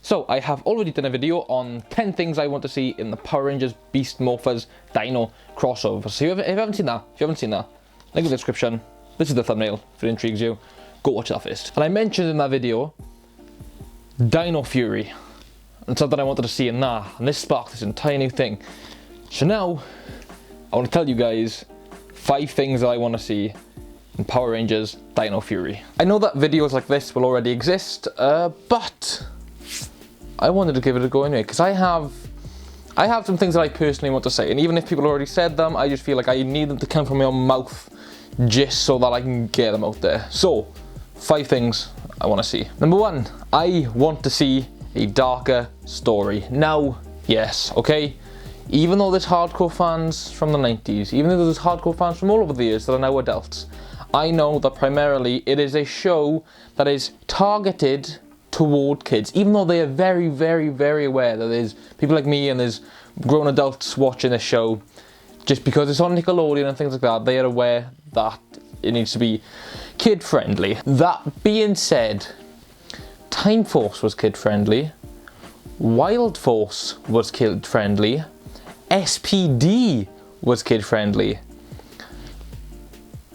So I have already done a video on 10 things I want to see in the Power Rangers Beast Morphers Dino crossover. So if you haven't seen that, link in the description. This is the thumbnail if it intrigues you. Go watch that first. And I mentioned in that video Dino Fury and something I wanted to see in that, and this sparked this entire new thing. So now I want to tell you guys 5 things that I want to see in Power Rangers Dino Fury. I know that videos like this will already exist, but I wanted to give it a go anyway, because I have some things that I personally want to say, and even if people already said them, I just feel like I need them to come from my own mouth just so that I can get them out there. So, 5 things I want to see. Number 1, I want to see a darker story. Now, yes, okay, even though there's hardcore fans from the 90s, even though there's hardcore fans from all over the years that are now adults, I know that primarily it is a show that is targeted toward kids, even though they are very, very, very aware that there's people like me and there's grown adults watching this show. Just because it's on Nickelodeon and things like that, they are aware that it needs to be kid friendly. That being said, Time Force was kid friendly, Wild Force was kid friendly, SPD was kid friendly.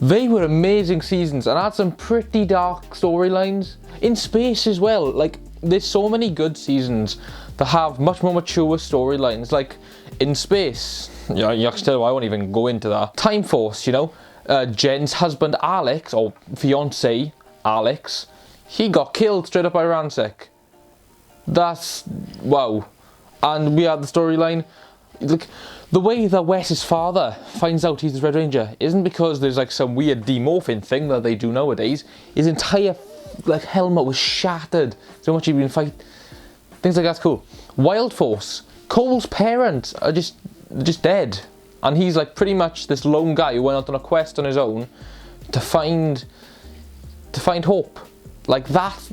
They were amazing seasons and had some pretty dark storylines. In space as well, like there's so many good seasons that have much more mature storylines. Like in space, you know, I won't even go into that. Time Force, you know, Jen's husband Alex, or fiance Alex, he got killed straight up by Ransik. That's wow. And we had the storyline. Like, the way that Wes's father finds out he's the Red Ranger isn't because there's like some weird demorphing thing that they do nowadays. His entire like helmet was shattered so much he'd been fighting. Things like that's cool. Wild Force, Cole's parents are just dead, and he's like pretty much this lone guy who went out on a quest on his own to find hope. Like that,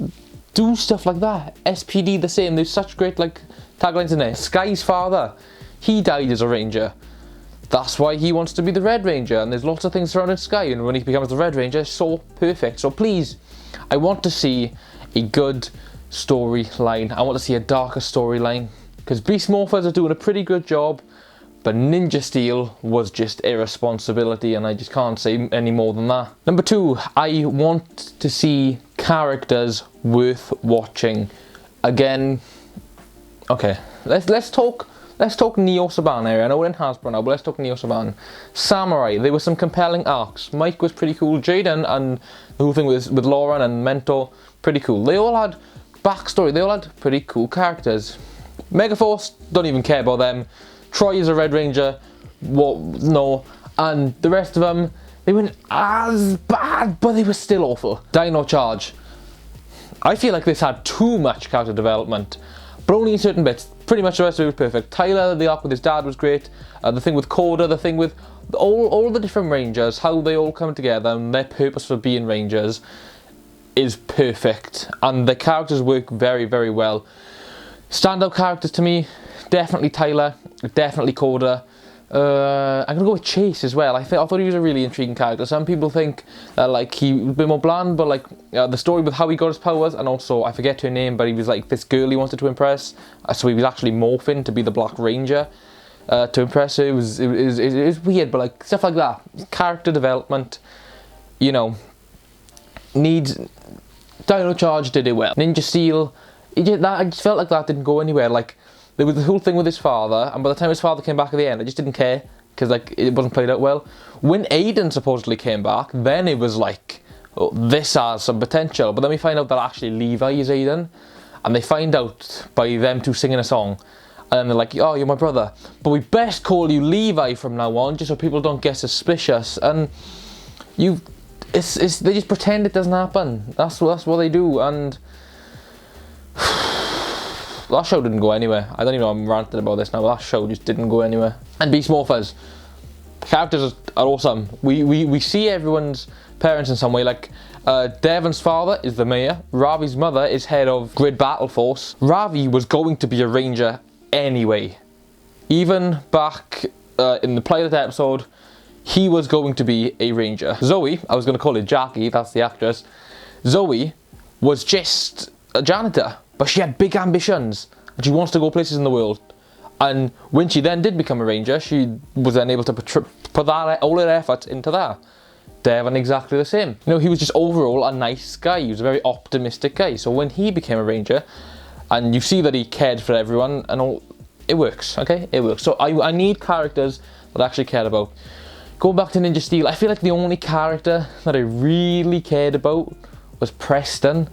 do stuff like that. SPD the same. There's such great like taglines in there. Sky's father, he died as a ranger. That's why he wants to be the Red Ranger, and there's lots of things surrounding Sky, and when he becomes the Red Ranger, it's so perfect. So please, I want to see a good storyline. I want to see a darker storyline, because Beast Morphers are doing a pretty good job, but Ninja Steel was just irresponsibility, and I just can't say any more than that. Number 2, I want to see characters worth watching. Again, okay, let's talk Neo Saban area. I know we're in Hasbro now, but let's talk Neo Saban. Samurai, there were some compelling arcs. Mike was pretty cool. Jaden and the whole thing with Lauren and Mentor, pretty cool. They all had backstory. They all had pretty cool characters. Megaforce, don't even care about them. Troy is a Red Ranger. What? No. And the rest of them, they weren't as bad, but they were still awful. Dino Charge. I feel like this had too much character development, but only in certain bits. Pretty much the rest of it was perfect. Tyler, the arc with his dad was great. The thing with Coda, the thing with all the different Rangers, how they all come together and their purpose for being Rangers is perfect. And the characters work very, very well. Standout characters to me, definitely Tyler, definitely Coda. I'm gonna go with Chase as well. I thought he was a really intriguing character. Some people think that like he was a bit more bland, but like the story with how he got his powers, and also I forget her name, but he was like this girl he wanted to impress, so he was actually morphing to be the Black Ranger to impress her. It was weird, but like stuff like that, character development, you know, needs. Dino Charge did it well. Ninja Steel, I just felt like that didn't go anywhere. Like there was the whole thing with his father, and by the time his father came back at the end, I just didn't care, because like it wasn't played out well. When Aiden supposedly came back, then it was like, oh, this has some potential. But then we find out that actually Levi is Aiden, and they find out by them two singing a song, and then they're like, oh, you're my brother, but we best call you Levi from now on, just so people don't get suspicious. And they just pretend it doesn't happen. That's what they do, and that show didn't go anywhere. I don't even know I'm ranting about this now, but that show just didn't go anywhere. And Beast Morphers, the characters are awesome. We see everyone's parents in some way. Like Devon's father is the mayor. Ravi's mother is head of Grid Battle Force. Ravi was going to be a ranger anyway. Even back in the pilot episode, he was going to be a ranger. Zoe, I was going to call her Jackie, that's the actress. Zoe was just a janitor. but she had big ambitions and she wants to go places in the world. And when she then did become a ranger, she was then able to put that, all her efforts into that. Devon exactly the same. You know, he was just overall a nice guy. He was a very optimistic guy. So when he became a ranger, and you see that he cared for everyone and all, it works, okay? It works. So I need characters that I actually cared about. Going back to Ninja Steel, I feel like the only character that I really cared about was Preston.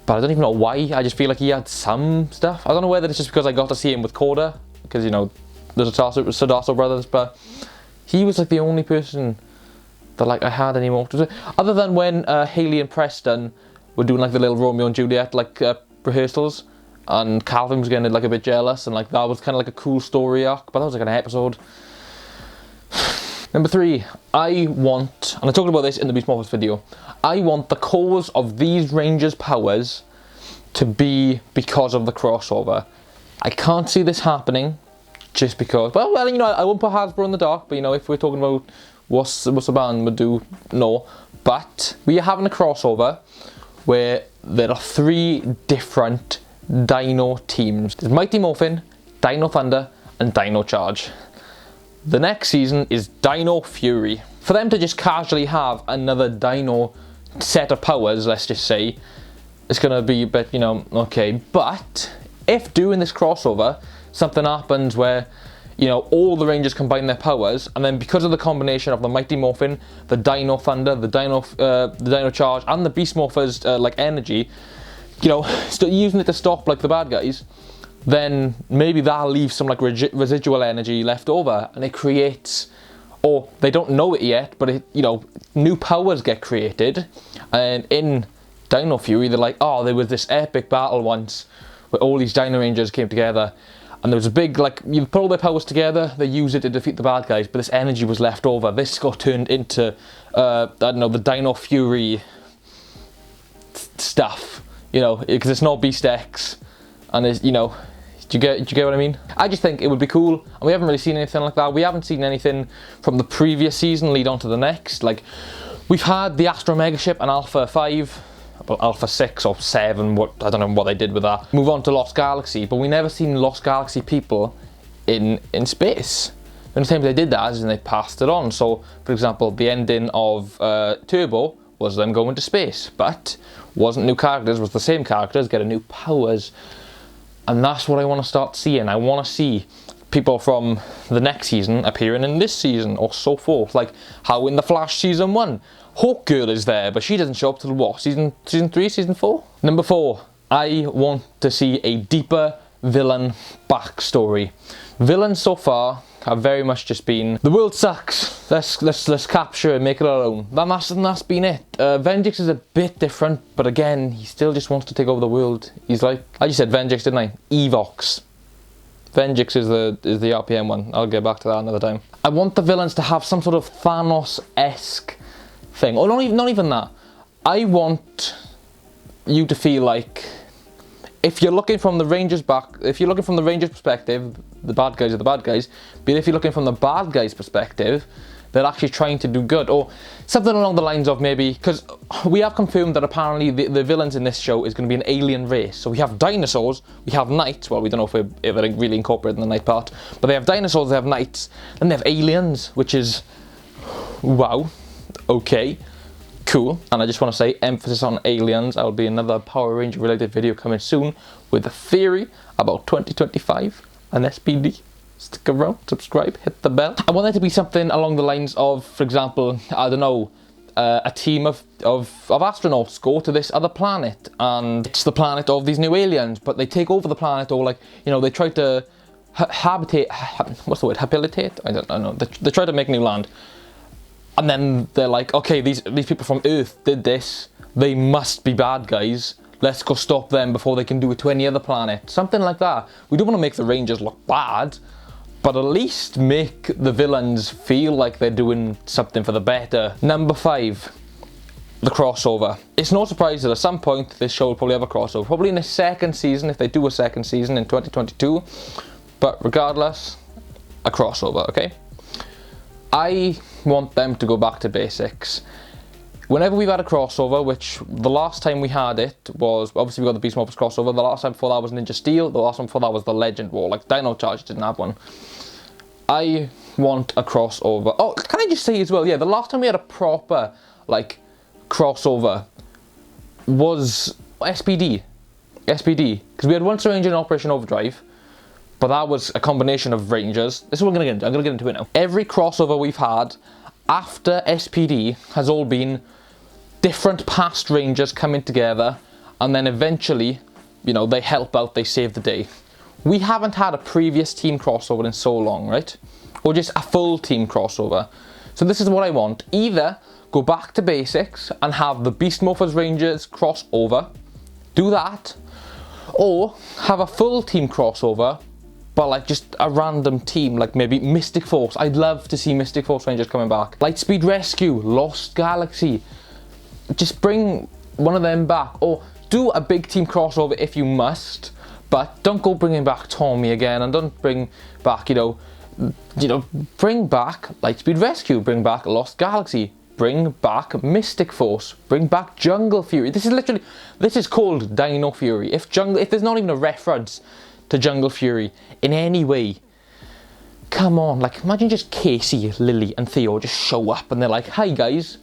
But I don't even know why. I just feel like he had some stuff. I don't know whether it's just because I got to see him with Coda, because, you know, the Sardasso brothers, but he was like the only person that like I had any more to say. Other than when Hayley and Preston were doing like the little Romeo and Juliet like rehearsals, and Calvin was getting like a bit jealous, and like that was kind of like a cool story arc, but that was like an episode. Number 3, I want, and I talked about this in the Beast Morphers video, I want the cause of these Rangers' powers to be because of the crossover. I can't see this happening just because, well, you know, I won't put Hasbro in the dark, but you know, if we're talking about what's the band would do, no. But we are having a crossover where there are 3 different Dino teams. There's Mighty Morphin, Dino Thunder, and Dino Charge. The next season is Dino Fury. For them to just casually have another Dino set of powers, let's just say, it's gonna be a bit, you know, okay. But if doing this crossover, something happens where, you know, all the Rangers combine their powers, and then because of the combination of the Mighty Morphin, the Dino Thunder, the Dino Charge, and the Beast Morphers like energy, you know, using it to stop like the bad guys, then maybe that'll leave some like residual energy left over, and it creates, or they don't know it yet, but it, you know, new powers get created. And in Dino Fury, they're like, oh, there was this epic battle once where all these Dino Rangers came together, and there was a big, like, you put all their powers together, they use it to defeat the bad guys, but this energy was left over. This got turned into, I don't know, the Dino Fury stuff, you know, because it's not Beast X, and it's, you know, do you get what I mean? I just think it would be cool, and we haven't really seen anything like that. We haven't seen anything from the previous season lead on to the next. Like, we've had the Astro Mega Ship and Alpha 5, well, Alpha 6 or 7, I don't know what they did with that. Move on to Lost Galaxy, but we never seen Lost Galaxy people in space. The only time they did that is when they passed it on. So, for example, the ending of Turbo was them going to space, but wasn't new characters, was the same characters getting new powers. And that's what I want to start seeing. I want to see people from the next season appearing in this season, or so forth. Like how in The Flash season 1, Hawk Girl is there, but she doesn't show up till what? Season 3, season 4? Number 4, I want to see a deeper villain backstory. Villains so far have very much just been, the world sucks, let's capture it, make it our own. That's been it. Venjix is a bit different, but again, he still just wants to take over the world. He's like, I just said Venjix, didn't I? Evox. Venjix is the RPM one. I'll get back to that another time. I want the villains to have some sort of Thanos-esque thing, or not even that. I want you to feel like, if you're looking from the Rangers perspective, the bad guys are the bad guys, but if you're looking from the bad guys perspective, they're actually trying to do good, or something along the lines of maybe, because we have confirmed that apparently the villains in this show is going to be an alien race. So we have dinosaurs, we have knights, well, we don't know if they're really incorporating the knight part, but they have dinosaurs, they have knights, and they have aliens, which is, wow, okay. Cool. And I just want to say, emphasis on aliens. I'll be another Power Ranger related video coming soon with a theory about 2025 and SPD. Stick around, subscribe, hit the bell. I want there to be something along the lines of, for example, I don't know, a team of astronauts go to this other planet, and it's the planet of these new aliens, but they take over the planet, or like, you know, they try to what's the word, habilitate? I don't know. They try to make new land. And then they're like, okay, these people from Earth did this, they must be bad guys, let's go stop them before they can do it to any other planet. Something like that. We don't want to make the Rangers look bad, but at least make the villains feel like they're doing something for the better. Number 5, the crossover. It's no surprise that at some point this show will probably have a crossover. Probably in the second season, if they do a second season in 2022. But regardless, a crossover, okay? I want them to go back to basics. whenever we've had a crossover, which the last time we had it was, obviously we got the Beast Morphers crossover, the last time before that was Ninja Steel, the last time before that was the Legend War, like Dino Charge didn't have one. I want a crossover. Oh, can I just say as well, yeah, the last time we had a proper, like, crossover was SPD, because we had Once Ranger and Operation Overdrive, but that was a combination of Rangers. This is what I'm going to get into. I'm going to get into it now. Every crossover we've had after SPD has all been different past Rangers coming together, and then eventually, you know, they help out, they save the day. We haven't had a previous team crossover in so long, right? Or just a full team crossover. So this is what I want. Either go back to basics and have the Beast Morphers Rangers crossover, do that, or have a full team crossover, but like just a random team, like maybe Mystic Force. I'd love to see Mystic Force Rangers coming back. Lightspeed Rescue, Lost Galaxy. Just bring one of them back, or do a big team crossover if you must, but don't go bringing back Tommy again, and don't bring back, you know, bring back Lightspeed Rescue, bring back Lost Galaxy, bring back Mystic Force, bring back Jungle Fury. This is called Dino Fury. If there's not even a reference to Jungle Fury in any way, come on, like imagine just Casey, Lily and Theo just show up and they're like, hi guys,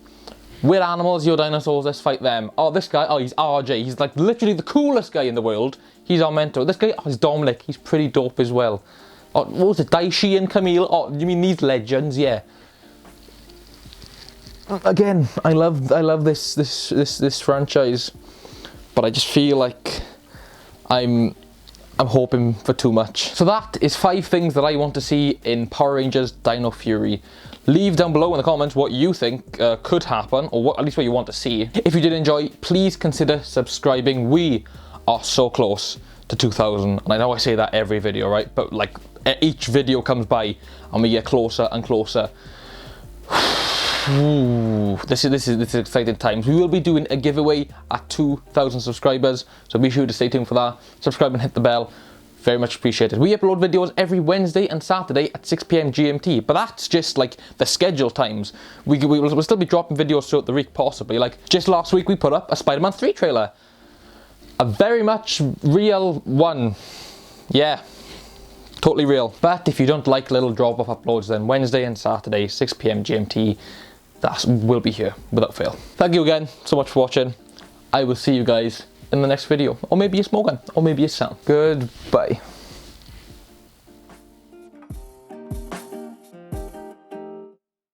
we're animals, you're dinosaurs, let's fight them. Oh, this guy, oh, he's RJ, he's like literally the coolest guy in the world. He's our mentor. This guy, oh, he's Dominic, he's pretty dope as well. Oh, what was it, Daishi and Camille? Oh, you mean these legends? Yeah. Again, I love this franchise, but I just feel like I'm hoping for too much. So that is 5 things that I want to see in Power Rangers Dino Fury. Leave down below in the comments what you think could happen, or at least what you want to see. If you did enjoy, please consider subscribing. We are so close to 2,000, and I know I say that every video, right? But like each video comes by and we get closer and closer. Ooh, this is exciting times. We will be doing a giveaway at 2,000 subscribers, so be sure to stay tuned for that. Subscribe and hit the bell. Very much appreciated. We upload videos every Wednesday and Saturday at 6 PM GMT, but that's just like the schedule times. We'll still be dropping videos throughout the week, possibly. Like just last week we put up a Spider-Man 3 trailer. A very much real one. Yeah. Totally real. But if you don't like little drop-off uploads, then Wednesday and Saturday, 6 PM GMT, that will be here without fail. Thank you again so much for watching. I will see you guys in the next video. Or maybe it's Morgan, or maybe it's Sam. Goodbye.